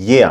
예.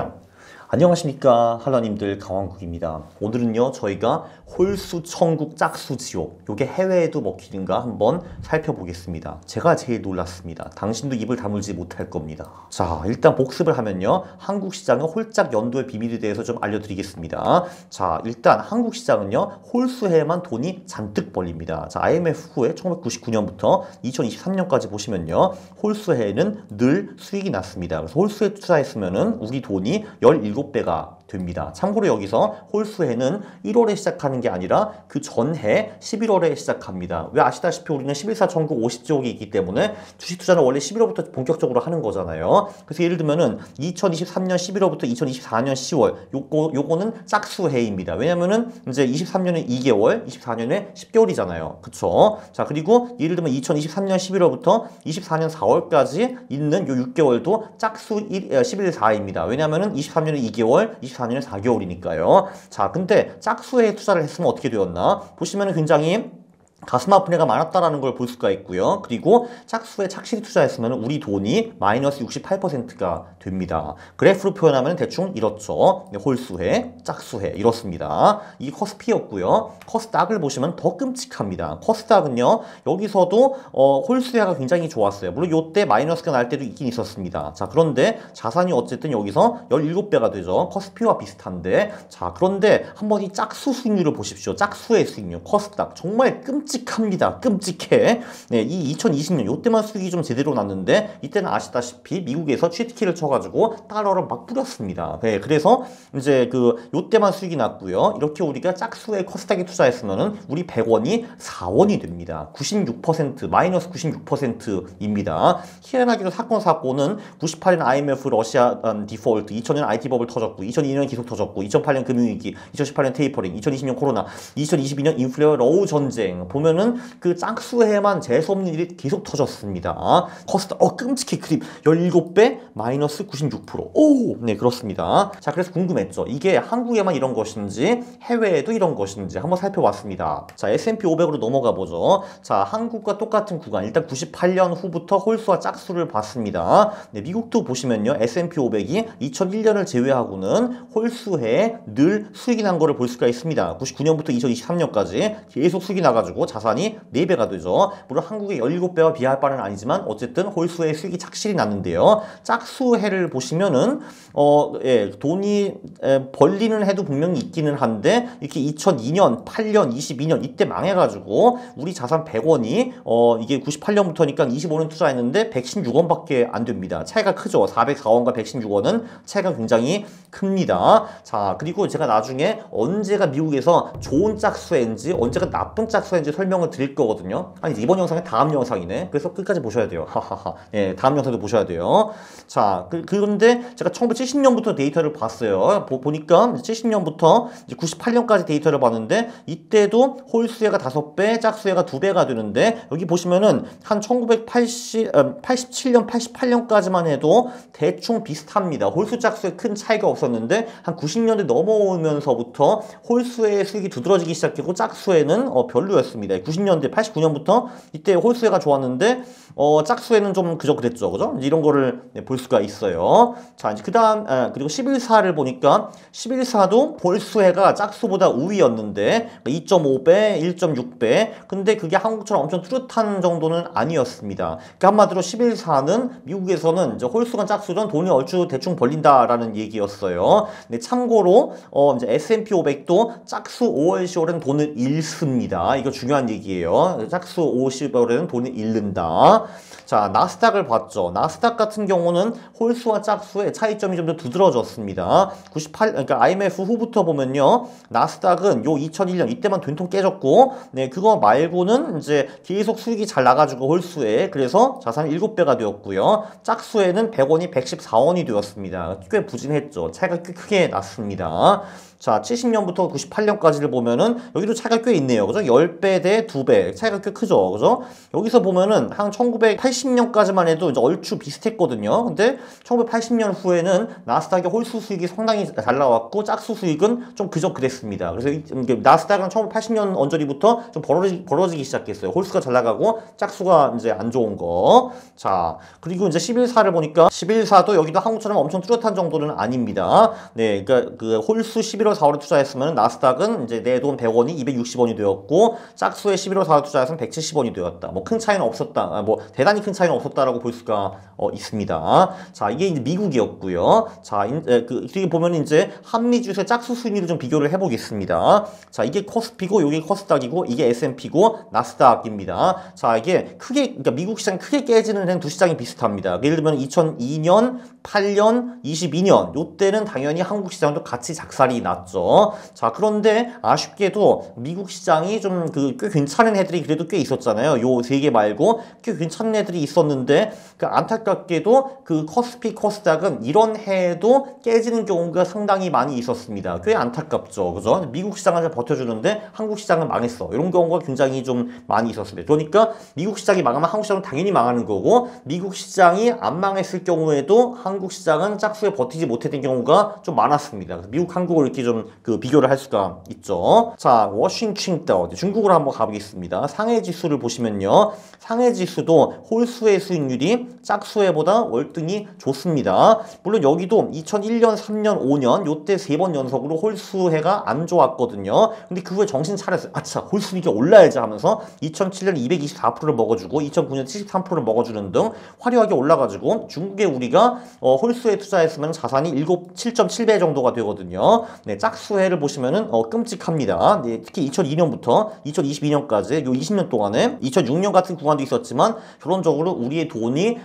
안녕하십니까 한라님들, 강왕국입니다. 오늘은요 저희가 홀수 천국 짝수 지옥, 요게 해외에도 먹히는가 한번 살펴보겠습니다. 제가 제일 놀랐습니다. 당신도 입을 다물지 못할 겁니다. 자, 일단 복습을 하면요, 한국 시장의 홀짝 연도의 비밀에 대해서 좀 알려드리겠습니다. 자, 일단 한국 시장은요 홀수해만 돈이 잔뜩 벌립니다. 자, IMF 후에 1999년부터 2023년까지 보시면요 홀수해는 늘 수익이 났습니다. 그래서 홀수에 투자했으면은 우리 돈이 17배가 됩니다. 참고로 여기서 홀수해는 1월에 시작하는 게 아니라 그 전해 11월에 시작합니다. 왜 아시다시피 우리는 11사 천국 50지옥이 있기 때문에 주식 투자는 원래 11월부터 본격적으로 하는 거잖아요. 그래서 예를 들면은 2023년 11월부터 2024년 10월 요거는 짝수해입니다. 왜냐면은 이제 23년은 2개월, 24년에 10개월이잖아요. 그쵸? 자, 그리고 예를 들면 2023년 11월부터 24년 4월까지 있는 요 6개월도 짝수 11사입니다. 왜냐면은 23년은 2개월, 24년은 4개월이니까요. 자, 근데 짝수에 투자를 했으면 어떻게 되었나? 보시면은 굉장히 가슴 아픈 애가 많았다라는 걸 볼 수가 있고요. 그리고 짝수에 착실히 투자했으면 우리 돈이 마이너스 68%가 됩니다. 그래프로 표현하면 대충 이렇죠. 홀수해, 짝수해 이렇습니다. 이 커스피였고요. 커스닥을 보시면 더 끔찍합니다. 커스닥은요 여기서도 홀수해가 굉장히 좋았어요. 물론 요때 마이너스가 날 때도 있긴 있었습니다. 자, 그런데 자산이 어쨌든 여기서 17배가 되죠. 커스피와 비슷한데, 자, 그런데 한번 이 짝수 수익률을 보십시오. 짝수의 수익률, 커스닥 정말 끔찍합니다. 끔찍해. 네, 이 2020년 요때만 수익이 좀 제대로 났는데, 이때는 아시다시피 미국에서 취트키를 쳐가지고 달러를 막 뿌렸습니다. 네, 그래서 이제 요때만 수익이 났고요. 이렇게 우리가 짝수의 커스닥에 투자했으면은 우리 100원이 4원이 됩니다. 96%, 마이너스 96%입니다. 희한하게도 사건은 98년 IMF 러시아 디폴트, 2000년 IT 버블 터졌고, 2002년 계속 터졌고, 2008년 금융위기, 2018년 테이퍼링, 2020년 코로나, 2022년 인플레어 러우 전쟁 보면은 그 짝수해만 재수없는 일이 계속 터졌습니다. 커스닥 끔찍해. 크립 17배 마이너스 96%. 오, 네, 그렇습니다. 자, 그래서 궁금했죠. 이게 한국에만 이런 것인지 해외에도 이런 것인지 한번 살펴봤습니다. 자, S&P 500으로 넘어가 보죠. 자, 한국과 똑같은 구간, 일단 98년 후부터 홀수와 짝수를 봤습니다. 네, 미국도 보시면요 S&P 500이 2001년을 제외하고는 홀수해 늘 수익이 난 거를 볼 수가 있습니다. 99년부터 2023년까지 계속 수익이 나가지고 자산이 4배가 되죠. 물론 한국의 17배와 비할 바는 아니지만 어쨌든 홀수의 수익이 착실히 났는데요. 짝수해를 보시면은 돈이 벌리는 해도 분명히 있기는 한데, 이렇게 2002년, 8년, 22년 이때 망해가지고 우리 자산 100원이 이게 98년부터니까 25년 투자했는데 116원밖에 안 됩니다. 차이가 크죠. 404원과 116원은 차이가 굉장히 큽니다. 자, 그리고 제가 나중에 언제가 미국에서 좋은 짝수인지 언제가 나쁜 짝수인지 설명을 드릴 거거든요. 아니, 이번 영상은 다음 영상이네. 그래서 끝까지 보셔야 돼요. 하하하. 예, 다음 영상도 보셔야 돼요. 자, 그런데 제가 1970년부터 데이터를 봤어요. 보니까 70년부터 98년까지 데이터를 봤는데, 이때도 홀수해가 5배, 짝수해가 2배가 되는데, 여기 보시면은 한 1987년, 88년까지만 해도 대충 비슷합니다. 홀수 짝수에 큰 차이가 없었는데, 한 90년대 넘어오면서부터 홀수의 수익이 두드러지기 시작했고 짝수에는 별로였습니다. 90년대, 89년부터 이때 홀수해가 좋았는데 짝수에는 좀 그랬죠. 그죠? 이런 거를 볼 수가 있어요. 자, 이제 그리고 11사를 보니까 11사도 홀수해가 짝수보다 우위였는데 2.5배, 1.6배. 근데 그게 한국처럼 엄청 뚜렷한 정도는 아니었습니다. 그러니까 한마디로 11사는 미국에서는 이제 홀수건 짝수는 돈이 얼추 대충 벌린다라는 얘기였어요. 근데 참고로 이제 S&P 500도 짝수 5월, 10월에는 돈을 잃습니다. 이거 중요한 얘기예요. 짝수 50월에는 돈을 잃는다. 자, 나스닥을 봤죠. 나스닥 같은 경우는 홀수와 짝수의 차이점이 좀 더 두드러졌습니다. 그러니까 IMF 후부터 보면요, 나스닥은 요 2001년 이때만 된통 깨졌고, 네, 그거 말고는 이제 계속 수익이 잘 나가지고 홀수에, 그래서 자산이 7배가 되었고요. 짝수에는 100원이 114원이 되었습니다. 꽤 부진했죠. 차이가 꽤 크게 났습니다. 자, 70년부터 98년까지를 보면은 여기도 차이가 꽤 있네요. 그죠? 10배 대 2배. 차이가 꽤 크죠. 그죠? 여기서 보면은 한 1980년까지만 해도 이제 얼추 비슷했거든요. 근데 1980년 후에는 나스닥의 홀수 수익이 상당히 잘 나왔고 짝수 수익은 좀 그저 그랬습니다. 그래서 나스닥은 1980년 언저리부터 좀 벌어지기 시작했어요. 홀수가 잘 나가고 짝수가 이제 안 좋은 거. 자, 그리고 이제 11사를 보니까 11사도 여기도 한국처럼 엄청 뚜렷한 정도는 아닙니다. 네, 그러니까 그 홀수 11월 4월에 투자했으면 나스닥은 이제 내 돈 100원이 260원이 되었고 짝수에 11월 4월에 투자했으면 170원이 되었다. 뭐 큰 차이는 없었다. 뭐 대단히 큰 차이는 없었다라고 볼 수가 있습니다. 자, 이게 이제 미국이었고요. 자, 그리고 보면 이제 한미 주식 짝수 순위를 좀 비교를 해보겠습니다. 자, 이게 코스피고 이게 코스닥이고 이게 S&P고 나스닥입니다. 자, 이게 크게 그러니까 미국 시장 크게 깨지는 두 시장이 비슷합니다. 예를 들면 2002년, 8년, 22년 요때는 당연히 한국 시장도 같이 작살이 났죠. 자, 그런데 아쉽게도 미국 시장이 좀 꽤 괜찮은 애들이 그래도 꽤 있었잖아요. 요 세 개 말고 꽤 괜찮은 애들이 있었는데 안타깝게도 그 코스피 코스닥은 이런 해에도 깨지는 경우가 상당히 많이 있었습니다. 꽤 안타깝죠. 그죠? 미국 시장은 잘 버텨주는데 한국 시장은 망했어. 이런 경우가 굉장히 좀 많이 있었습니다. 그러니까 미국 시장이 망하면 한국 시장은 당연히 망하는 거고 미국 시장이 안 망했을 경우에도 한국 시장은 짝수에 버티지 못했던 경우가 좀 많았습니다. 그래서 미국, 한국을 이렇게 좀 비교를 할 수가 있죠. 자, 워싱턴 중국으로 한번 가보겠습니다. 상해 지수를 보시면요. 상해 지수도 홀수의 수익률이 짝수회보다 월등히 좋습니다. 물론 여기도 2001년, 3년, 5년 요때 3번 연속으로 홀수회가 안 좋았거든요. 근데 그 후에 정신 차렸어요. 아차, 홀수익이 올라야지 하면서 2007년 224%를 먹어주고 2009년 73%를 먹어주는 등 화려하게 올라가지고 중국에 우리가 홀수에 투자했으면 자산이 7.7배 정도가 되거든요. 네, 짝수회를 보시면은 끔찍합니다. 네, 특히 2002년부터 2022년까지 요 20년 동안에 2006년 같은 구간도 있었지만 결론적으로 우리의 돈이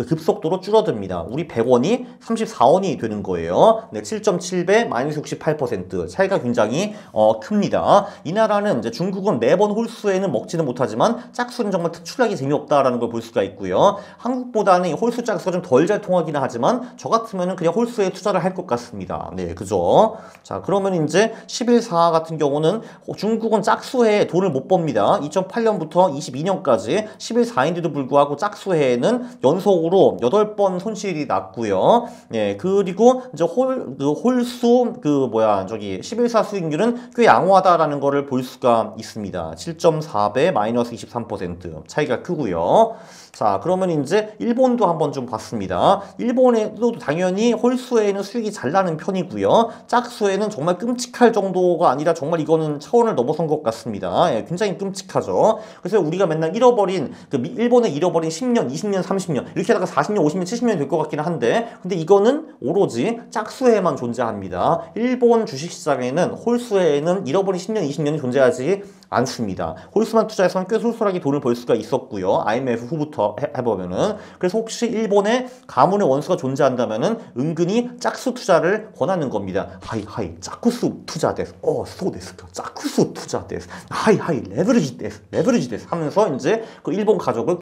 급속도로 줄어듭니다. 우리 100원이 34원이 되는 거예요. 네, 7.7배 마이너스 68% 차이가 굉장히 큽니다. 이 나라는 이제 중국은 매번 홀수에는 먹지는 못하지만 짝수는 정말 특출나게 재미없다라는 걸 볼 수가 있고요. 한국보다는 홀수 짝수가 좀 덜 잘 통하기는 하지만 저 같으면은 그냥 홀수에 투자를 할 것 같습니다. 네, 그죠? 자, 그러면 이제 11사 같은 경우는 중국은 짝수에 돈을 못 법니다. 2008년부터 22년까지 11사인데도 불구하고 짝수해에는 연속으로 8번 손실이 났고요. 예, 그리고 이제 홀수 11사 수익률은 꽤 양호하다라는 거를 볼 수가 있습니다. 7.4배 마이너스 23% 차이가 크고요. 자, 그러면 이제 일본도 한번 좀 봤습니다. 일본에도 당연히 홀수에는 수익이 잘 나는 편이고요. 짝수에는 정말 끔찍할 정도가 아니라 정말 이거는 차원을 넘어선 것 같습니다. 예, 굉장히 끔찍하죠. 그래서 우리가 맨날 일본에 잃어버린 10년, 20년, 30년 이렇게 하다가 40년, 50년, 70년이 될 것 같기는 한데 근데 이거는 오로지 짝수에만 존재합니다. 일본 주식시장에는 홀수에는 잃어버린 10년, 20년이 존재하지 않습니다. 홀수만 투자해서는 꽤 솔솔하게 돈을 벌 수가 있었고요. IMF 후부터 해보면은. 그래서 혹시 일본에 가문의 원수가 존재한다면은 은근히 짝수 투자를 권하는 겁니다. 하이 짝수 투자 데스. 소 데스까. 짝수 투자 데스. 하이 레버리지 데스 하면서 이제 그 일본 가족을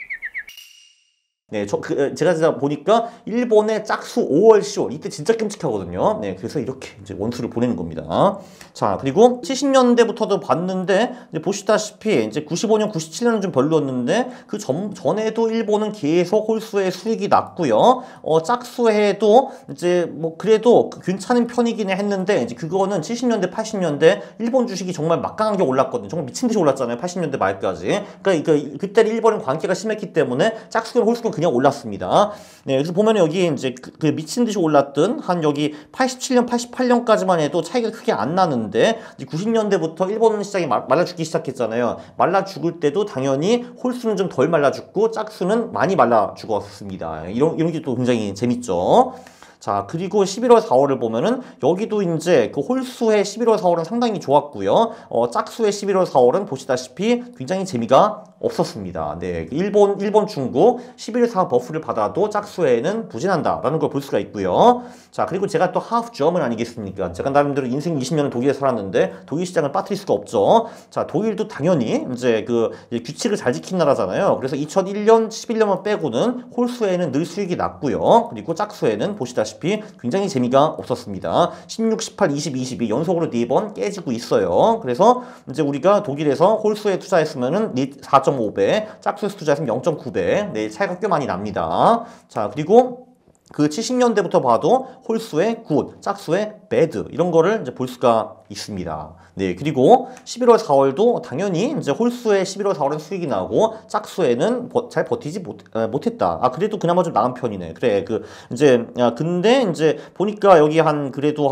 네, 제가 진짜 보니까 일본의 짝수 5월, 10월 이때 진짜 끔찍하거든요. 네, 그래서 이렇게 이제 원수를 보내는 겁니다. 자, 그리고 70년대부터도 봤는데 이제 보시다시피 이제 95년, 97년은 좀 별로였는데 그 전에도 일본은 계속 홀수의 수익이 났고요. 짝수해도 이제 뭐 그래도 괜찮은 편이긴 했는데 이제 그거는 70년대, 80년대 일본 주식이 정말 막강하게 올랐거든요. 정말 미친 듯이 올랐잖아요. 80년대 말까지. 그러니까 그때 일본은 관계가 심했기 때문에 짝수는 홀수는 그냥 올랐습니다. 네, 그래서 보면 여기 이제 그 미친 듯이 올랐던 한 여기 87년, 88년까지만 해도 차이가 크게 안 나는데 90년대부터 일본 시장이 말라 죽기 시작했잖아요. 말라 죽을 때도 당연히 홀수는 좀 덜 말라 죽고 짝수는 많이 말라 죽었습니다. 이런 게 또 굉장히 재밌죠. 자, 그리고 11월 4월을 보면은 여기도 이제 그 홀수의 11월 4월은 상당히 좋았고요. 짝수의 11월 4월은 보시다시피 굉장히 재미가 없었습니다. 네, 일본, 중국 11사 버프를 받아도 짝수에는 부진한다라는 걸 볼 수가 있고요. 자, 그리고 제가 또 하프 저먼 아니겠습니까? 제가 나름대로 인생 20년을 독일에 살았는데 독일 시장을 빠뜨릴 수가 없죠. 자, 독일도 당연히 이제 규칙을 잘 지킨 나라잖아요. 그래서 2001년, 11년만 빼고는 홀수에는 늘 수익이 났고요. 그리고 짝수에는 보시다시피 굉장히 재미가 없었습니다. 16, 18, 20, 22 연속으로 4번 깨지고 있어요. 그래서 이제 우리가 독일에서 홀수에 투자했으면은 4.5배, 짝수에 투자했으면 0.9배. 네, 차이가 꽤 많이 납니다. 자, 그리고 그 70년대부터 봐도 홀수의 굿, 짝수의 배드 이런 거를 이제 볼 수가 있습니다. 네, 그리고 11월, 4월도 당연히 이제 홀수에 11월, 4월은 수익이 나고 짝수에는 잘 버티지 못했다. 아, 그래도 그나마 좀 나은 편이네. 그래, 근데 이제 보니까 여기 그래도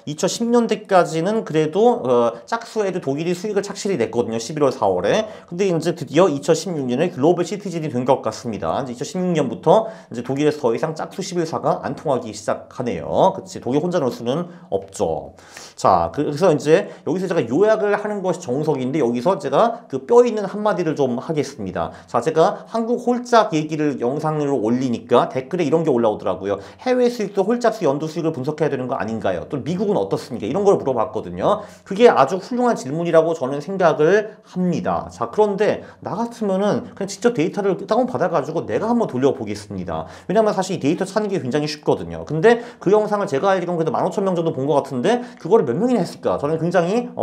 2010년대까지는 그래도 짝수에도 독일이 수익을 착실히 냈거든요. 11월, 4월에. 근데 이제 드디어 2016년에 글로벌 시티즌이 된 것 같습니다. 이제 2016년부터 이제 독일에서 더 이상 짝수 11사가 안 통하기 시작하네요. 그치, 독일 혼자 넣을 수는 없죠. 자, 그래서 이제 여기서 제가 요약을 하는 것이 정석인데 여기서 제가 그 뼈 있는 한마디를 좀 하겠습니다. 자, 제가 한국 홀짝 얘기를 영상으로 올리니까 댓글에 이런 게 올라오더라고요. 해외 수익도 홀짝수 연도 수익을 분석해야 되는 거 아닌가요? 또 미국은 어떻습니까? 이런 걸 물어봤거든요. 그게 아주 훌륭한 질문이라고 저는 생각을 합니다. 자, 그런데 나 같으면은 그냥 직접 데이터를 다운받아가지고 내가 한번 돌려보겠습니다. 왜냐면 사실 이 데이터 찾는 게 굉장히 쉽거든요. 근데 그 영상을 제가 알기로는 그래도 15,000명 정도 본 것 같은데 그거를 몇 명이나 했을까? 저는 굉장히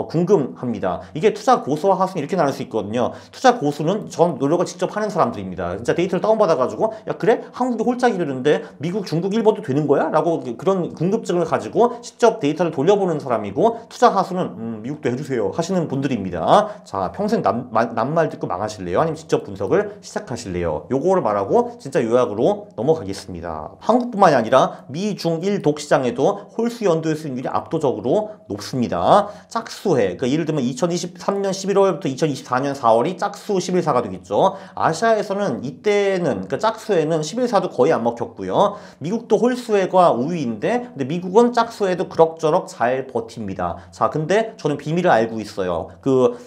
궁금합니다. 이게 투자 고수와 하수는 이렇게 나눌 수 있거든요. 투자 고수는 전 노력을 직접 하는 사람들입니다. 진짜 데이터를 다운받아가지고 야, 그래? 한국이 홀짝이 이러는데 미국, 중국, 일본도 되는 거야? 라고 그런 궁금증을 가지고 직접 데이터를 돌려보는 사람이고 투자 하수는 미국도 해주세요 하시는 분들입니다. 자, 평생 남 말 듣고 망하실래요? 아니면 직접 분석을 시작하실래요? 요거를 말하고 진짜 요약으로 넘어가겠습니다. 한국뿐만이 아니라 미, 중, 일 독 시장에도 홀수 연도의 수익률이 압도적으로 높습니다. 짝수해, 그러니까 예를 들면 2023년 11월부터 2024년 4월이 짝수 11사가 되겠죠. 아시아에서는 이때는, 그러니까 짝수에는 11사도 거의 안 먹혔고요. 미국도 홀수해가 우위인데, 근데 미국은 짝수에도 그럭저럭 잘 버팁니다. 자, 근데 저는 비밀을 알고 있어요.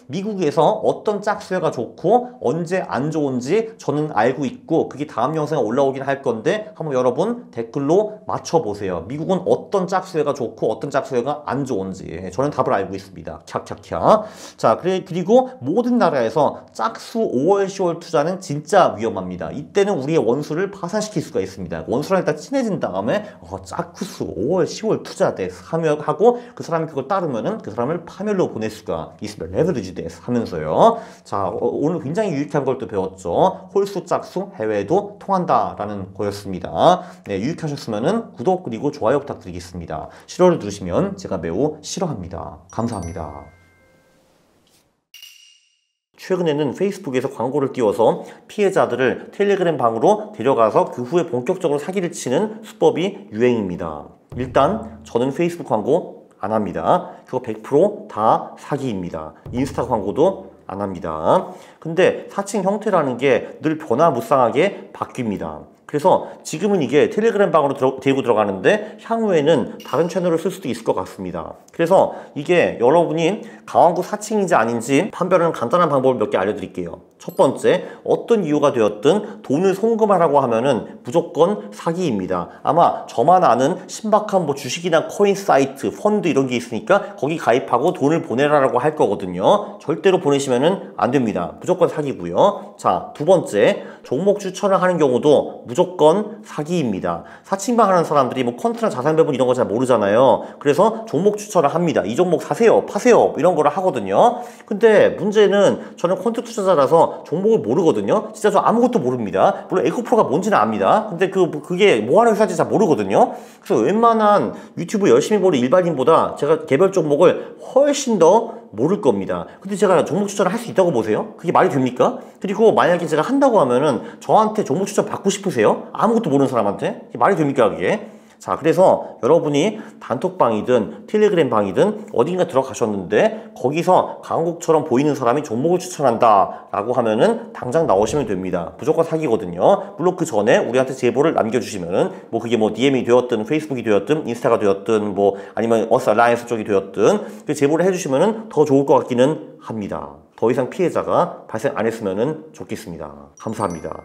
미국에서 어떤 짝수해가 좋고 언제 안 좋은지 저는 알고 있고, 그게 다음 영상에 올라오긴 할 건데 한번 여러분 댓글로 맞춰보세요. 미국은 어떤 짝수해가 좋고 어떤 짝수해가 안 좋은지 저는 답을 알고 있습니다. 캬캬캬. 자, 그리고 모든 나라에서 짝수 5월, 10월 투자는 진짜 위험합니다. 이때는 우리의 원수를 파산시킬 수가 있습니다. 원수랑 일단 친해진 다음에 짝수 5월, 10월 투자 데스 하고 그 사람이 그걸 따르면은 그 사람을 파멸로 보낼 수가 있습니다. 레버리지 데스 하면서요. 자, 오늘 굉장히 유익한 걸 또 배웠죠. 홀수 짝수 해외에도 통한다라는 거였습니다. 네, 유익하셨으면은 구독 그리고 좋아요 부탁드리겠습니다. 싫어를 누르시면 제가 매우 싫어합니다. 감사합니다. 최근에는 페이스북에서 광고를 띄워서 피해자들을 텔레그램 방으로 데려가서 그 후에 본격적으로 사기를 치는 수법이 유행입니다. 일단 저는 페이스북 광고 안 합니다. 그거 100% 사기입니다. 인스타 광고도 안 합니다. 근데 사칭 형태라는 게 늘 변화무쌍하게 바뀝니다. 그래서 지금은 이게 텔레그램 방으로 데리고 들어가는데 향후에는 다른 채널을 쓸 수도 있을 것 같습니다. 그래서 이게 여러분이 강원구 사칭인지 아닌지 판별하는 간단한 방법을 몇 개 알려드릴게요. 첫 번째, 어떤 이유가 되었든 돈을 송금하라고 하면은 무조건 사기입니다. 아마 저만 아는 신박한 주식이나 코인 사이트, 펀드 이런 게 있으니까 거기 가입하고 돈을 보내라라고 할 거거든요. 절대로 보내시면은 안 됩니다. 무조건 사기고요. 자, 두 번째, 종목 추천을 하는 경우도 무조건 사기입니다. 사칭방 하는 사람들이 퀀트나 자산 배분 이런 거 잘 모르잖아요. 그래서 종목 추천을 합니다. 이 종목 사세요, 파세요 이런 거를 하거든요. 근데 문제는 저는 퀀트 투자자라서 종목을 모르거든요. 진짜 저 아무것도 모릅니다. 물론 에코프로가 뭔지는 압니다. 근데 그게 뭐 하는 회사인지 잘 모르거든요. 그래서 웬만한 유튜브 열심히 보는 일반인보다 제가 개별 종목을 훨씬 더 모를 겁니다. 근데 제가 종목 추천을 할 수 있다고 보세요? 그게 말이 됩니까? 그리고 만약에 제가 한다고 하면은 저한테 종목 추천 받고 싶으세요? 아무것도 모르는 사람한테? 그게 말이 됩니까 그게? 자, 그래서 여러분이 단톡방이든 텔레그램 방이든 어딘가 들어가셨는데 거기서 강국처럼 보이는 사람이 종목을 추천한다 라고 하면은 당장 나오시면 됩니다. 무조건 사기거든요. 물론 그 전에 우리한테 제보를 남겨주시면은 그게 DM이 되었든 페이스북이 되었든 인스타가 되었든 아니면 어스 알라이언스 쪽이 되었든 그 제보를 해주시면은 더 좋을 것 같기는 합니다. 더 이상 피해자가 발생 안 했으면 좋겠습니다. 감사합니다.